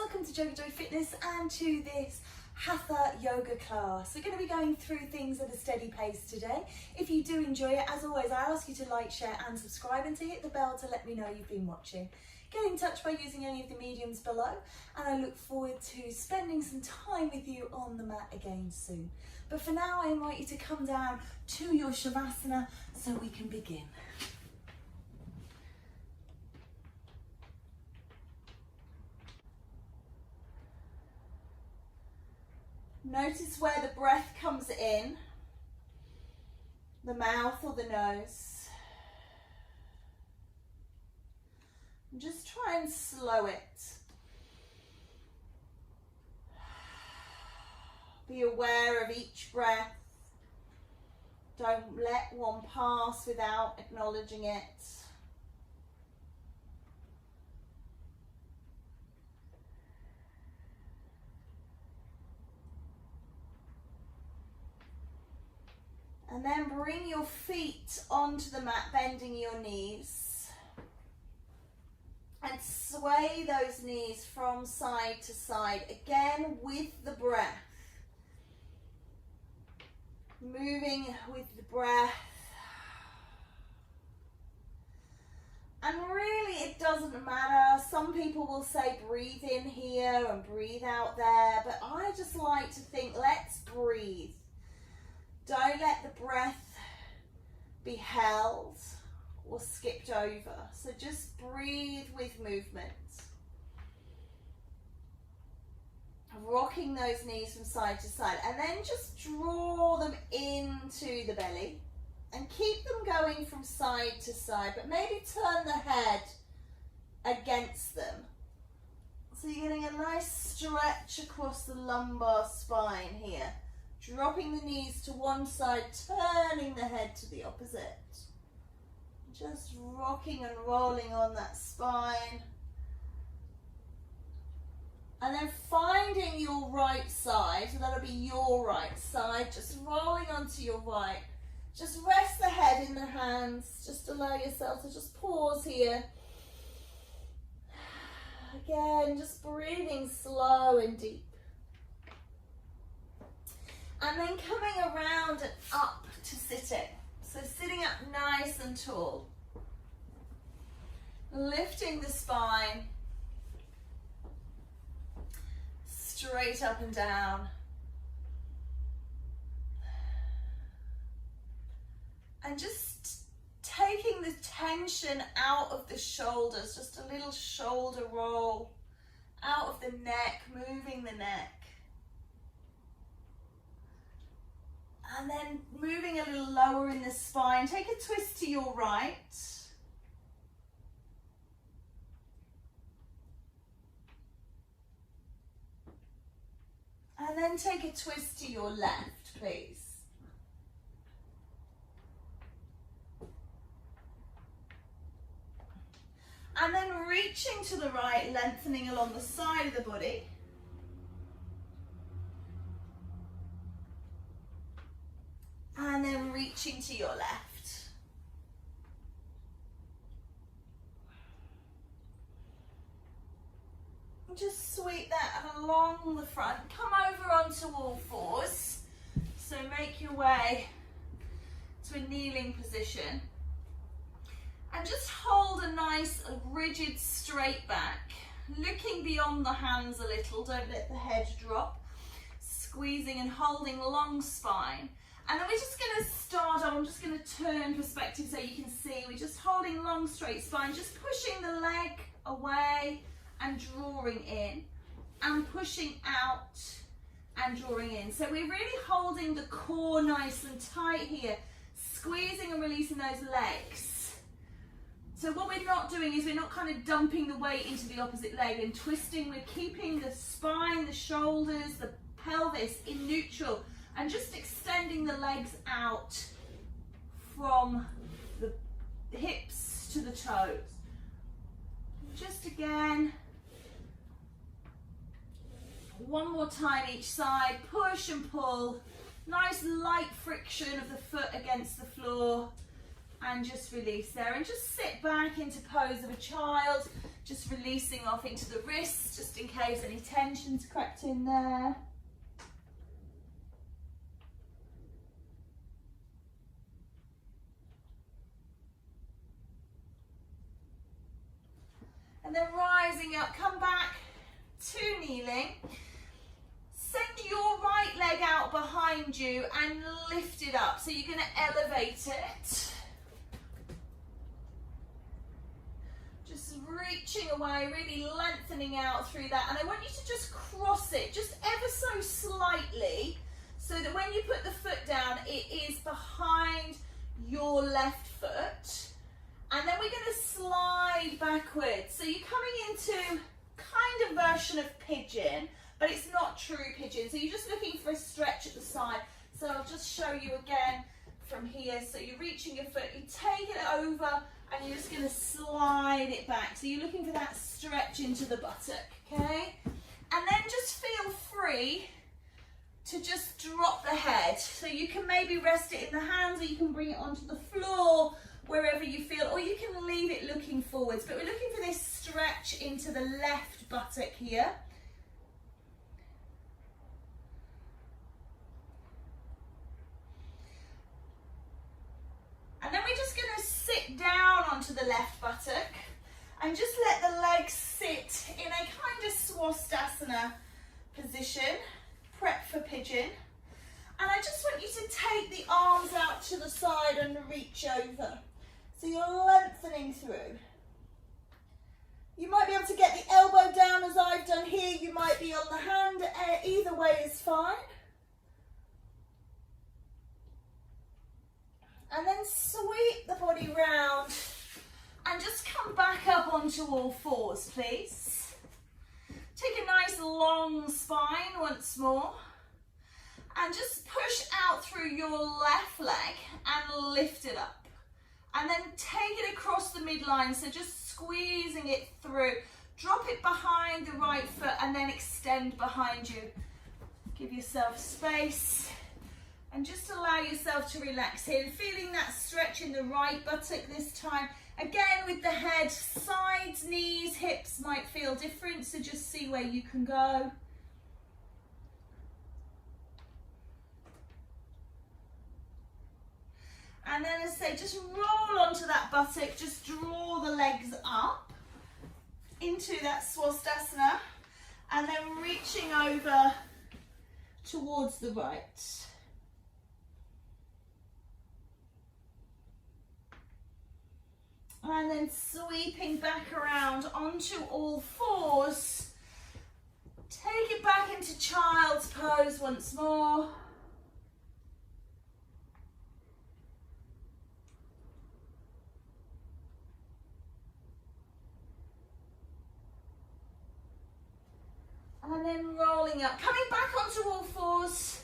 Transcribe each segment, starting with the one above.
welcome to JoeGa Joy Fitness and to this Hatha yoga class. We're going to be going through things at a steady pace today. If you do enjoy it, as always, I ask you to like, share and subscribe and to hit the bell to let me know you've been watching. Get in touch by using any of the mediums below, and I look forward to spending some time with you on the mat again soon. But for now, I invite you to come down to your Shavasana so we can begin. Notice where the breath comes in, the mouth or the nose. And just try and slow it. Be aware of each breath. Don't let one pass without acknowledging it. And then bring your feet onto the mat, bending your knees. And sway those knees from side to side, again with the breath. Moving with the breath. And really it doesn't matter. Some people will say breathe in here and breathe out there, but I just like to think, let's breathe. Don't let the breath be held or skipped over. So just breathe with movement. Rocking those knees from side to side. And then just draw them into the belly. And keep them going from side to side. But maybe turn the head against them. So you're getting a nice stretch across the lumbar spine here. Dropping the knees to one side, turning the head to the opposite. Just rocking and rolling on that spine. And then finding your right side, so that'll be your right side, just rolling onto your right. Just rest the head in the hands, just allow yourself to just pause here. Again, just breathing slow and deep. And then coming around and up to sitting. So sitting up nice and tall. Lifting the spine. Straight up and down. And just taking the tension out of the shoulders. Just a little shoulder roll. Out of the neck, moving the neck. And then moving a little lower in the spine. Take a twist to your right. And then take a twist to your left, please. And then reaching to the right, lengthening along the side of the body. And then reaching to your left. And just sweep that along the front. Come over onto all fours. So make your way to a kneeling position. And just hold a nice, rigid, straight back. Looking beyond the hands a little. Don't let the head drop. Squeezing and holding long spine. And then we're just going to start off, I'm just going to turn perspective so you can see. We're just holding long straight spine, just pushing the leg away and drawing in. And pushing out and drawing in. So we're really holding the core nice and tight here. Squeezing and releasing those legs. So what we're not doing is we're not kind of dumping the weight into the opposite leg and twisting. We're keeping the spine, the shoulders, the pelvis in neutral. And just extending the legs out from the hips to the toes. Just again, one more time each side, push and pull. Nice light friction of the foot against the floor. And just release there. And just sit back into pose of a child. Just releasing off into the wrists, just in case any tension's crept in there. And then rising up, come back to kneeling. Send your right leg out behind you and lift it up. So you're going to elevate it. Just reaching away, really lengthening out through that. And I want you to just cross it, just ever so slightly, so that when you put the foot down, it is behind your left foot. And then we're going to slide backwards. So you're coming into kind of version of pigeon, but it's not true pigeon. So you're just looking for a stretch at the side. So I'll just show you again from here. So you're reaching your foot, you take it over, and you're just going to slide it back. So you're looking for that stretch into the buttock, okay? And then just feel free to just drop the head. So you can maybe rest it in the hands, or you can bring it onto the floor, wherever you feel, or you can leave it looking forwards. But we're looking for this stretch into the left buttock here. And then we're just going to sit down onto the left buttock and just let the legs sit in a kind of swastasana position, prep for pigeon. And I just want you to take the arms out to the side and reach over. So you're lengthening through. You might be able to get the elbow down as I've done here. You might be on the hand. Either way is fine. And then sweep the body round and just come back up onto all fours, please. Take a nice long spine once more. And just push out through your left leg and lift it up. And then take it across the midline, so just squeezing it through. Drop it behind the right foot and then extend behind you. Give yourself space and just allow yourself to relax here. Feeling that stretch in the right buttock this time. Again with the head, sides, knees, hips might feel different, so just see where you can go. And then as I say, just roll onto that buttock, just draw the legs up into that swastasana, and then reaching over towards the right. And then sweeping back around onto all fours. Take it back into child's pose once more. And then rolling up, coming back onto all fours.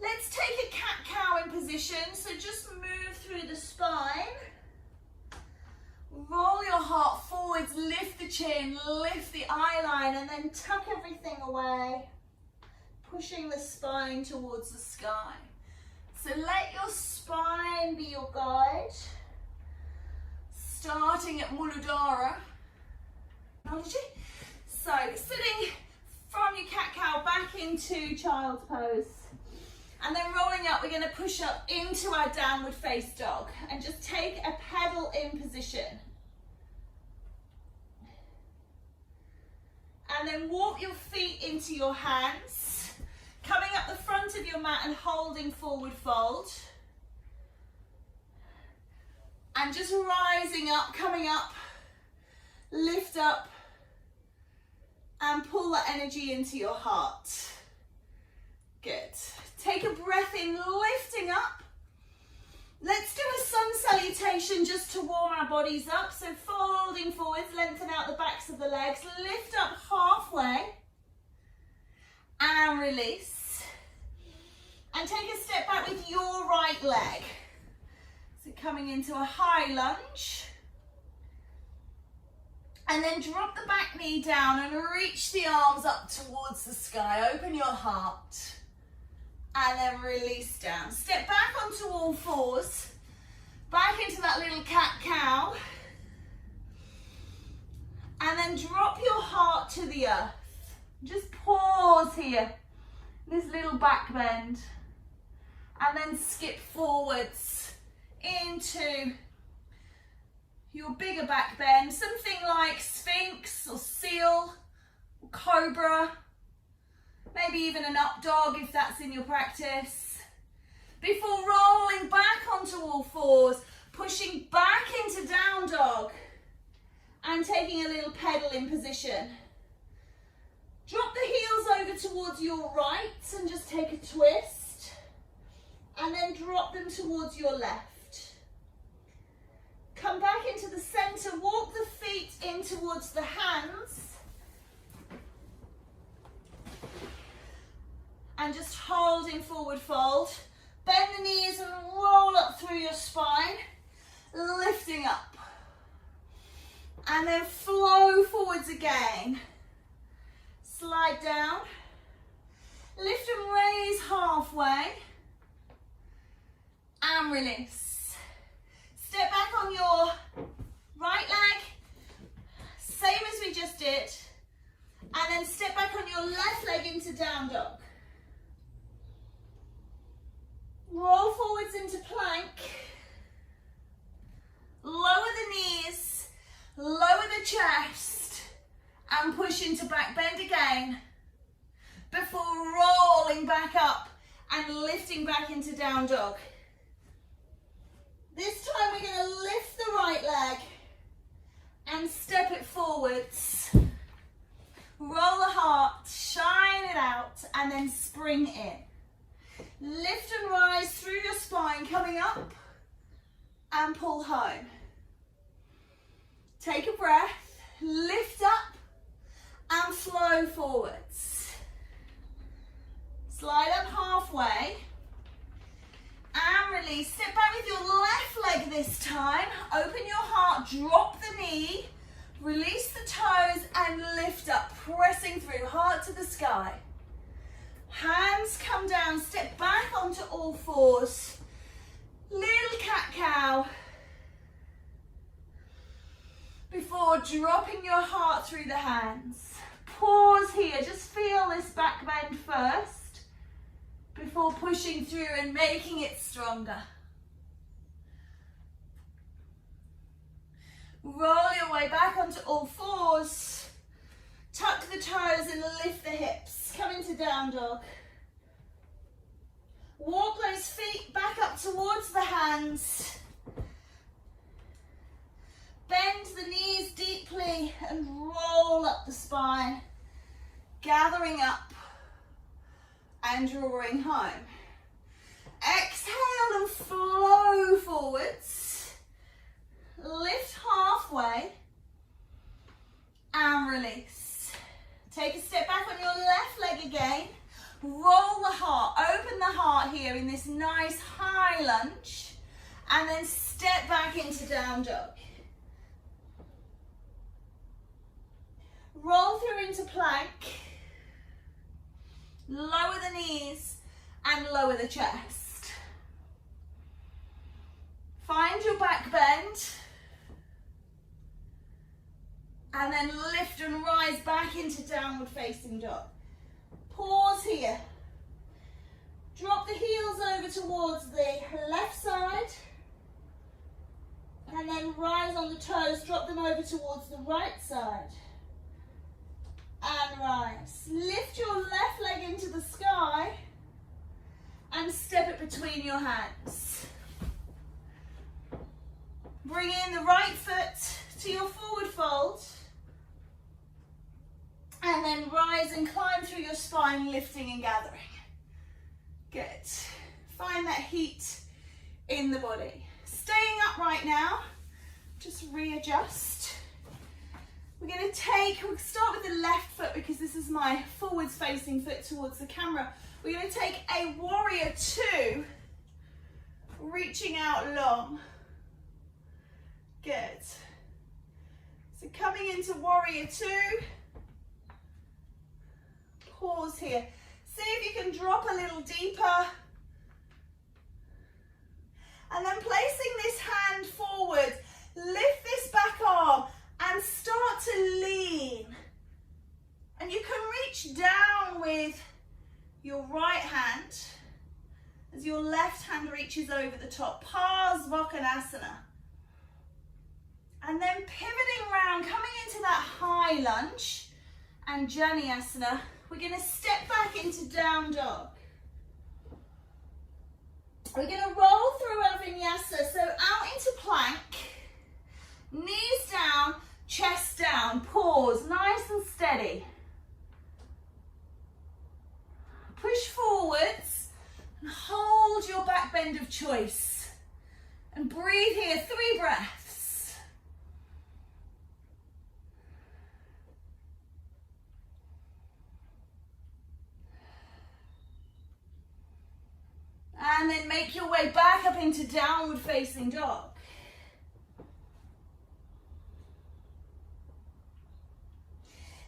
Let's take a cat-cow in position. So just move through the spine. Roll your heart forwards, lift the chin, lift the eye line, and then tuck everything away. Pushing the spine towards the sky. So let your spine be your guide. Starting at Muladhara. So sitting from your cat-cow back into child's pose. And then rolling up, we're going to push up into our downward face dog. And just take a pedal in position. And then walk your feet into your hands. Coming up the front of your mat and holding forward fold. And just rising up, coming up, lift up. And pull that energy into your heart. Good. Take a breath in, lifting up. Let's do a sun salutation just to warm our bodies up. So folding forwards, lengthen out the backs of the legs. Lift up halfway. And release. And take a step back with your right leg. So coming into a high lunge. And then drop the back knee down and reach the arms up towards the sky. Open your heart. And then release down. Step back onto all fours. Back into that little cat-cow. And And then drop your heart to the earth. Just pause here, this little back bend. And then skip forwards into your bigger back bend. Something like Sphinx or Seal or Cobra. Maybe even an up dog if that's in your practice. Before rolling back onto all fours, pushing back into down dog and taking a little pedal in position. Drop the heels over towards your right and just take a twist. And then drop them towards your left. Come back into the center, walk the feet in towards the hands. And just hold in forward fold. Bend the knees and roll up through your spine, lifting up. And then flow forwards again. Slide down. Lift and raise halfway. And release. Step back on your right leg, same as we just did. And then step back on your left leg into down dog. Roll forwards into plank. Lower the knees, lower the chest, and push into back bend again before rolling back up and lifting back into down dog. This time we're going to lift the right leg and step it forwards. Roll the heart, shine it out, and then spring in. Lift and rise through your spine, coming up and pull home. Take a breath, lift up and flow forwards. Slide up halfway and release. Step back with your left leg this time. Open your heart, drop the knee, release the toes and lift up, pressing through, heart to the sky. Hands come down, step back onto all fours. Little cat-cow. Before dropping your heart through the hands. Pause here, just feel this back bend first before pushing through and making it stronger. Roll your way back onto all fours. Tuck the toes and lift the hips. Come into down dog. Walk those feet back up towards the hands. Bend the knees deeply and roll up the spine. Gathering up and drawing home. Exhale and flow forwards. Lift halfway and release. Take a step back on your left leg again. Roll the heart, open the heart here in this nice high lunge, and then step back into down dog. Roll through into plank. Lower the knees and lower the chest. Find your back bend. And then lift and rise back into downward facing dog. Pause here. Drop the heels over towards the left side. And then rise on the toes, drop them over towards the right side. And rise. Lift your left leg into the sky and step it between your hands. Bring in the right foot to your forward fold. And then rise and climb through your spine, lifting and gathering. Good. Find that heat in the body. Staying upright now. Just readjust. We're going to we'll start with the left foot because this is my forwards facing foot towards the camera. We're going to take a warrior two, reaching out long. Good. So coming into warrior two. Pause here. See if you can drop a little deeper. And then placing this hand forward, lift this back arm and start to lean lunges over the top, Parsvakonasana. And then pivoting round, coming into that high lunge and Janiasana. We're going to step back into down dog. We're going to roll through our vinyasa, so out into plank, knees down, chest down, pause, nice and steady. Push forwards and hold your back bend of choice. And breathe here, 3 breaths. And then make your way back up into downward facing dog.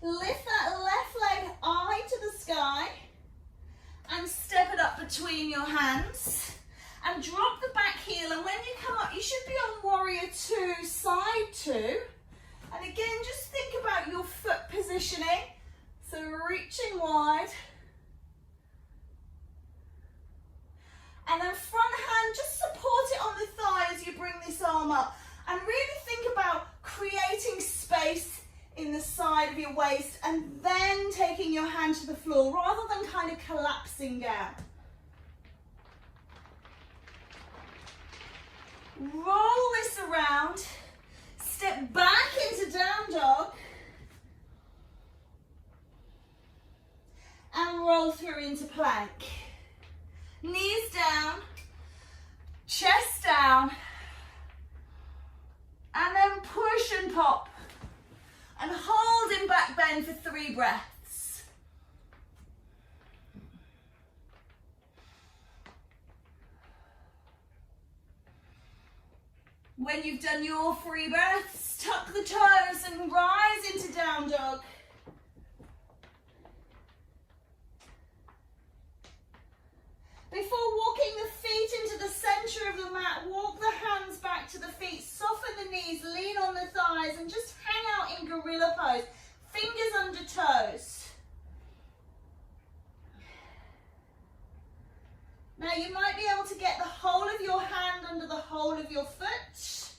Lift that left leg eye to the sky and step it up between your hands and drop the back heel, and when you come up you should be on warrior 2, side 2, and again just think about your foot positioning, so reaching wide. And then front hand, just support it on the thigh as you bring this arm up. And really think about creating space in the side of your waist and then taking your hand to the floor rather than kind of collapsing down. Roll this around, step back into down dog and roll through into plank. Knees down, chest down, and then push and pop. And hold in back bend for 3 breaths. When you've done your 3 breaths, tuck the toes and rise into down dog. Before walking the feet into the center of the mat, walk the hands back to the feet, soften the knees, lean on the thighs, and just hang out in gorilla pose. Fingers under toes. Now you might be able to get the whole of your hand under the whole of your foot.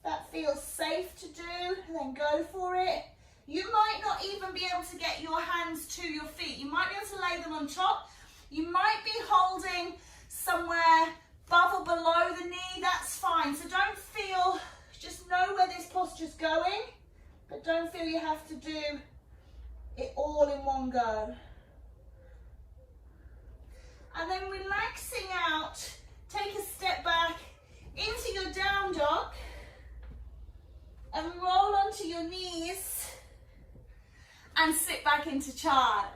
That feels safe to do, then go for it. You might not even be able to get your hands to your feet. You might be able to lay them on top. You might be holding somewhere above or below the knee, that's fine. So don't feel, just know where this posture's going, but don't feel you have to do it all in one go. And then relaxing out, take a step back into your down dog and roll onto your knees and sit back into child.